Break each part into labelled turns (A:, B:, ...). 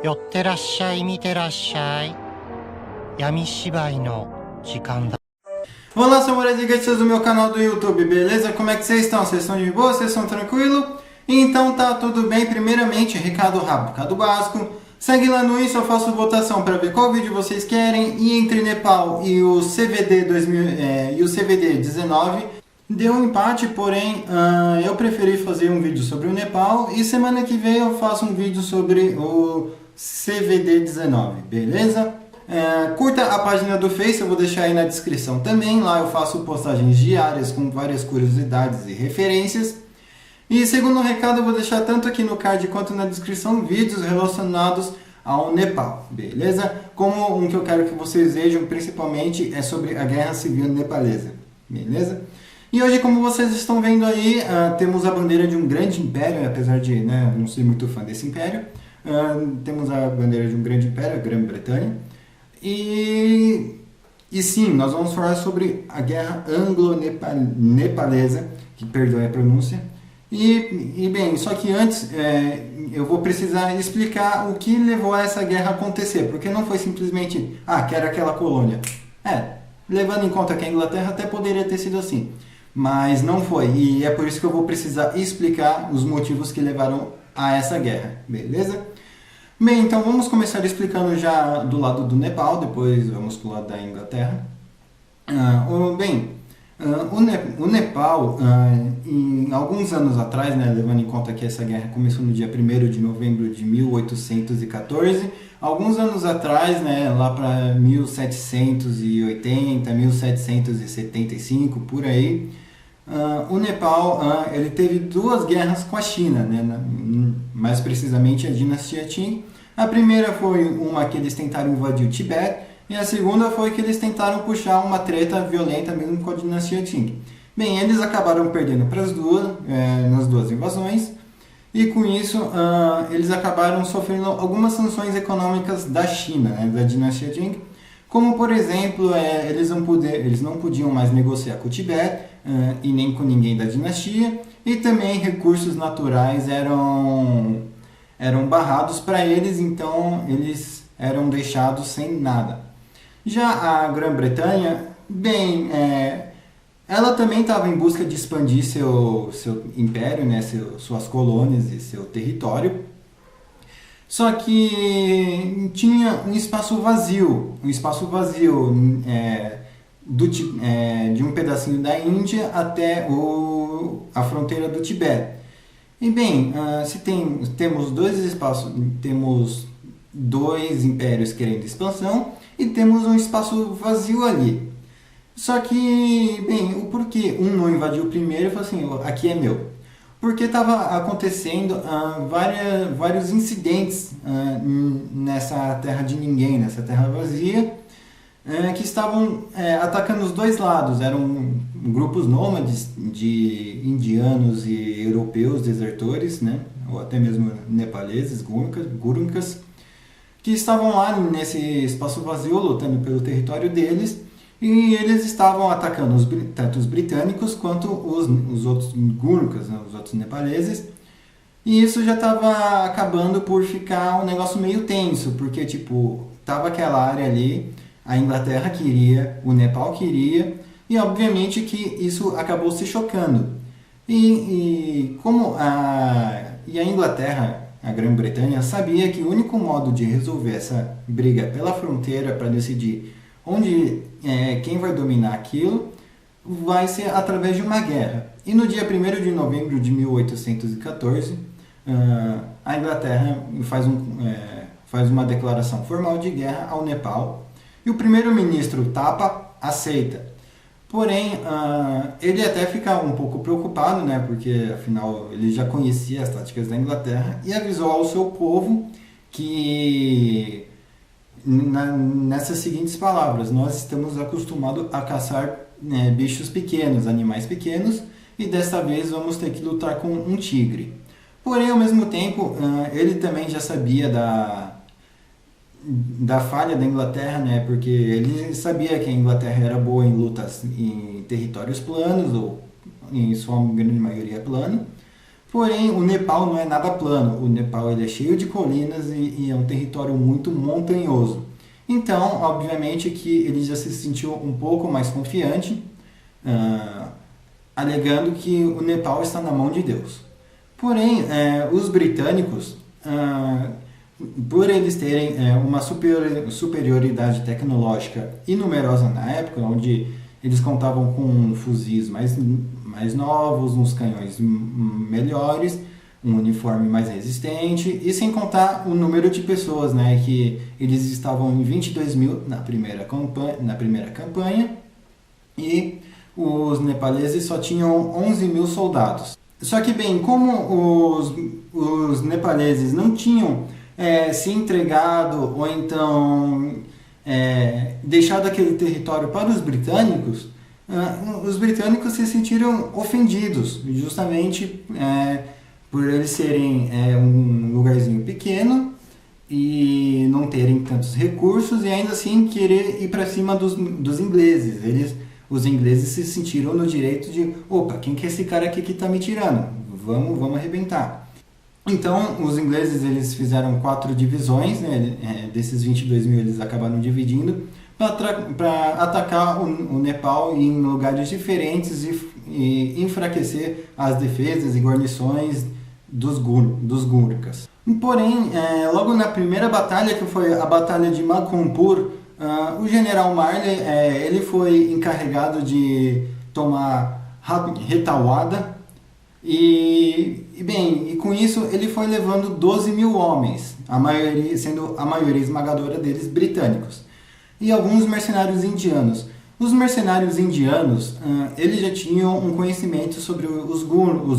A: 寄ってらっしゃい、見てらっしゃい。闇芝居の時間だ。
B: Olá, sou Moradinha do meu canal do YouTube, beleza? Como é que vocês estão? Vocês estão de boa? Vocês estão tranquilos? Então tá tudo bem. Primeiramente, recado rápido, recado básico. Segue lá no Insta, eu faço votação para ver qual vídeo vocês querem. E entre Nepal e o CVD 19 deu um empate, porém eu preferi fazer um vídeo sobre o Nepal. E semana que vem eu faço um vídeo sobre o CVD 19, beleza? Curta a página do Face, eu vou deixar aí na descrição também. Lá eu faço postagens diárias com várias curiosidades e referências. E segundo recado, eu vou deixar tanto aqui no card quanto na descrição vídeos relacionados ao Nepal, beleza? Como um que eu quero que vocês vejam principalmente é sobre a guerra civil nepalesa, beleza? E hoje, como vocês estão vendo aí, temos a bandeira de um grande império, apesar de não ser muito fã desse império. Temos a bandeira de um grande império, a Grã-Bretanha. E sim, nós vamos falar sobre a guerra anglo-nepalesa, que perdoe a pronúncia. E bem, só que antes eu vou precisar explicar o que levou a essa guerra a acontecer, porque não foi simplesmente, que era aquela colônia. Levando em conta que a Inglaterra até poderia ter sido assim, mas não foi, e é por isso que eu vou precisar explicar os motivos que levaram a essa guerra, beleza? Bem, então vamos começar explicando já do lado do Nepal, depois vamos para o lado da Inglaterra. O Nepal, em alguns anos atrás, levando em conta que essa guerra começou no dia 1º de novembro de 1814, alguns anos atrás, lá para 1780, 1775, por aí, o Nepal ele teve duas guerras com a China, mais precisamente a dinastia Qing. A primeira foi uma que eles tentaram invadir o Tibete, e a segunda foi que eles tentaram puxar uma treta violenta mesmo com a dinastia Qing. Bem, eles acabaram perdendo para as duas, nas duas invasões, e com isso eles acabaram sofrendo algumas sanções econômicas da China, da dinastia Qing, como por exemplo, eles não podiam mais negociar com o Tibete e nem com ninguém da dinastia, e também recursos naturais eram barrados para eles, então eles eram deixados sem nada. Já a Grã-Bretanha, bem, ela também estava em busca de expandir seu império, suas colônias e seu território, só que tinha um espaço vazio de um pedacinho da Índia até a fronteira do Tibete. E bem, temos dois espaços, temos dois impérios querendo expansão e temos um espaço vazio ali. Só que, bem, o porquê um não invadiu primeiro e falou assim, aqui é meu? Porque estava acontecendo vários incidentes nessa terra de ninguém, nessa terra vazia, que estavam atacando os dois lados. Eram grupos nômades de indianos e europeus desertores, ou até mesmo nepaleses, gurkhas, que estavam lá nesse espaço vazio lutando pelo território deles, e eles estavam atacando tanto os britânicos quanto os outros gurkhas, os outros nepaleses. E isso já estava acabando por ficar um negócio meio tenso, porque tava aquela área ali, a Inglaterra queria, o Nepal queria, e obviamente que isso acabou se chocando. E a Inglaterra, a Grã-Bretanha, sabia que o único modo de resolver essa briga pela fronteira para decidir quem vai dominar aquilo vai ser através de uma guerra. E no dia 1º de novembro de 1814, a Inglaterra faz uma declaração formal de guerra ao Nepal, e o primeiro-ministro Thapa aceita. Porém, ele até fica um pouco preocupado, porque afinal ele já conhecia as táticas da Inglaterra, e avisou ao seu povo que, nessas seguintes palavras, nós estamos acostumados a caçar bichos pequenos, animais pequenos, e desta vez vamos ter que lutar com um tigre. Porém, ao mesmo tempo, ele também já sabia da falha da Inglaterra, porque ele sabia que a Inglaterra era boa em lutas em territórios planos, ou em sua grande maioria plano, Porém, o Nepal não é nada plano. O Nepal ele é cheio de colinas e é um território muito montanhoso. Então, obviamente que ele já se sentiu um pouco mais confiante, alegando que o Nepal está na mão de Deus. Porém, os britânicos, por eles terem uma superioridade tecnológica e numerosa na época, onde eles contavam com fuzis mais novos, uns canhões melhores, um uniforme mais resistente, e sem contar o número de pessoas, né, que eles estavam em 22 mil na primeira campanha, e os nepaleses só tinham 11 mil soldados. Só que, bem, como os nepaleses não tinham se entregado ou então deixado aquele território para os britânicos se sentiram ofendidos, justamente por eles serem um lugarzinho pequeno e não terem tantos recursos e ainda assim querer ir para cima dos ingleses. Os ingleses se sentiram no direito de, opa, quem que é esse cara aqui que está me tirando? Vamos arrebentar. Então, os ingleses eles fizeram 4 divisões, né? Desses 22 mil eles acabaram dividindo para atacar o Nepal em lugares diferentes e enfraquecer as defesas e guarnições dos Gurkhas. Porém, logo na primeira batalha, que foi a Batalha de Makhanpur, o general Marley ele foi encarregado de tomar retaguarda e com isso ele foi levando 12 mil homens, sendo a maioria esmagadora deles britânicos, e alguns mercenários indianos. Os mercenários indianos eles já tinham um conhecimento sobre os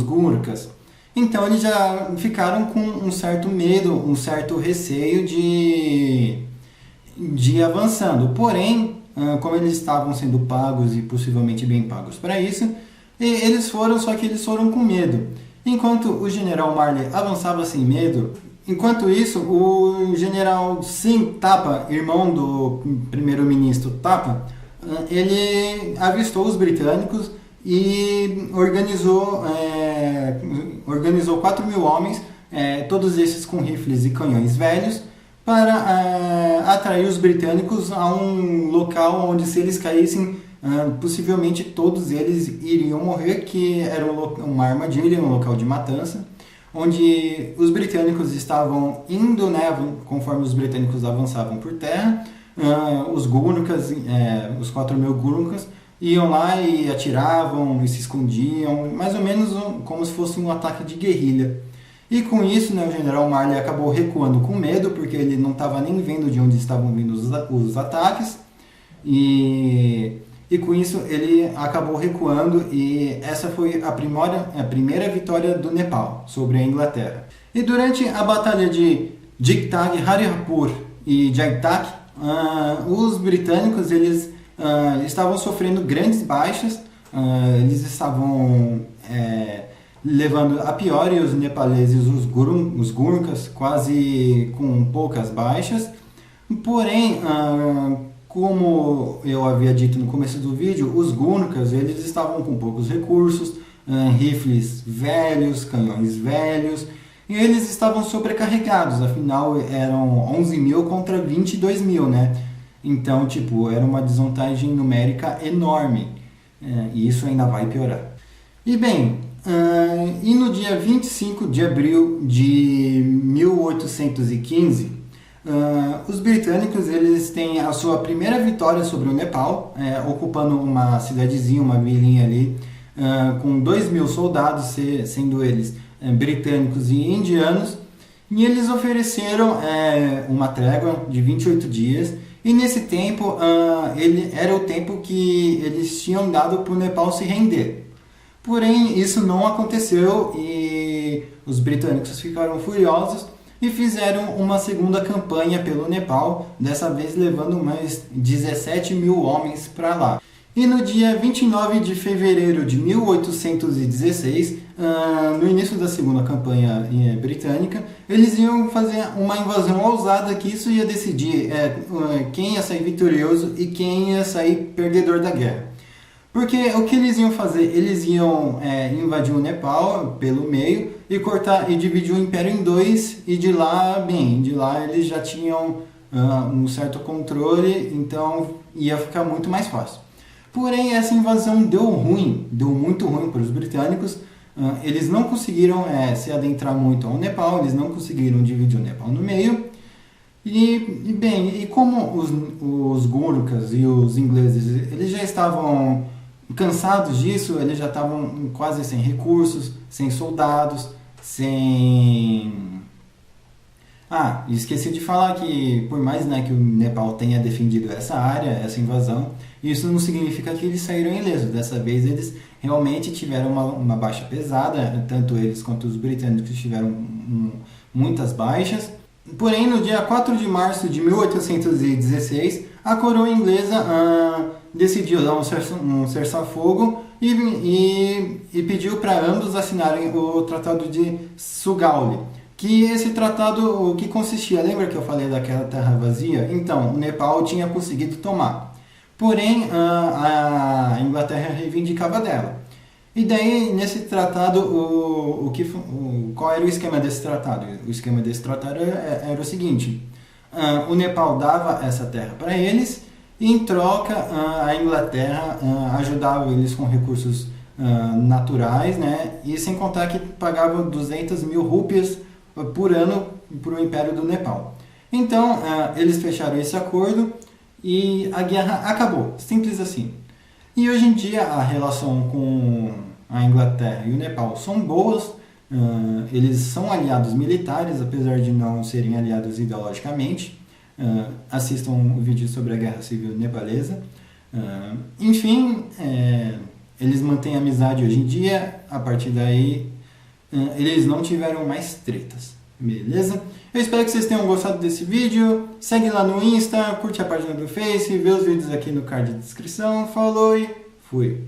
B: Gurkhas, então eles já ficaram com um certo medo, um certo receio de ir avançando. Porém, como eles estavam sendo pagos e possivelmente bem pagos para isso, eles foram com medo. Enquanto o general Marley avançava sem medo, enquanto isso, o general Singh Thapa, irmão do primeiro-ministro Thapa, ele avistou os britânicos e organizou 4 mil homens, todos esses com rifles e canhões velhos, para atrair os britânicos a um local onde, se eles caíssem, possivelmente todos eles iriam morrer, que era uma armadilha, um local de matança, onde os britânicos estavam indo, né, conforme os britânicos avançavam por terra, os Gurkhas, os 4 mil Gurkhas, iam lá e atiravam e se escondiam, mais ou menos como se fosse um ataque de guerrilha. E com isso, né, o general Marley acabou recuando com medo, porque ele não estava nem vendo de onde estavam vindo os ataques. E com isso ele acabou recuando, e essa foi a primeira vitória do Nepal sobre a Inglaterra. E durante a batalha de Jigtag, Haripur e Jagtak, os britânicos eles estavam sofrendo grandes baixas, eles estavam levando a pior, e os nepaleses, os Gurkhas, quase com poucas baixas. Porém, como eu havia dito no começo do vídeo, os Gurkhas eles estavam com poucos recursos, rifles velhos, canhões velhos, e eles estavam sobrecarregados, afinal eram 11 mil contra 22 mil, né? Então, era uma desvantagem numérica enorme, e isso ainda vai piorar. E bem, e no dia 25 de abril de 1815, os britânicos eles têm a sua primeira vitória sobre o Nepal, ocupando uma cidadezinha, uma vilinha ali, com 2 mil soldados, sendo eles britânicos e indianos, e eles ofereceram uma trégua de 28 dias, e nesse tempo era o tempo que eles tinham dado para o Nepal se render. Porém, isso não aconteceu e os britânicos ficaram furiosos e fizeram uma segunda campanha pelo Nepal, dessa vez levando mais 17 mil homens para lá. E no dia 29 de fevereiro de 1816, no início da segunda campanha britânica, eles iam fazer uma invasão ousada, que isso ia decidir quem ia sair vitorioso e quem ia sair perdedor da guerra. Porque o que eles iam fazer? Eles iam invadir o Nepal pelo meio e cortar e dividir o império em dois, e de lá eles já tinham um certo controle, então ia ficar muito mais fácil. Porém, essa invasão deu muito ruim para os britânicos. Eles não conseguiram se adentrar muito ao Nepal, eles não conseguiram dividir o Nepal no meio. E como os Gurkhas e os ingleses eles já estavam cansados disso, eles já estavam quase sem recursos, sem soldados, sem... esqueci de falar que por mais que o Nepal tenha defendido essa área, essa invasão, isso não significa que eles saíram ilesos. Dessa vez eles realmente tiveram uma baixa pesada, tanto eles quanto os britânicos tiveram muitas baixas. Porém, no dia 4 de março de 1816, a coroa inglesa decidiu dar um cessar-fogo e pediu para ambos assinarem o Tratado de Sugauli. Que esse tratado, o que consistia? Lembra que eu falei daquela terra vazia? Então, o Nepal tinha conseguido tomar. Porém, a Inglaterra reivindicava dela. E daí, nesse tratado, qual era o esquema desse tratado? O esquema desse tratado era o seguinte: o Nepal dava essa terra para eles, e em troca a Inglaterra ajudava eles com recursos naturais, né? E sem contar que pagava 200 mil rúpias por ano para o Império do Nepal. Então, eles fecharam esse acordo e a guerra acabou, simples assim. E hoje em dia a relação com a Inglaterra e o Nepal são boas, eles são aliados militares, apesar de não serem aliados ideologicamente. Assistam o vídeo sobre a Guerra Civil Nepalesa. Enfim, eles mantêm amizade hoje em dia, a partir daí eles não tiveram mais tretas, beleza? Eu espero que vocês tenham gostado desse vídeo. Segue lá no Insta, curte a página do Face, vê os vídeos aqui no card de descrição. Falou e fui!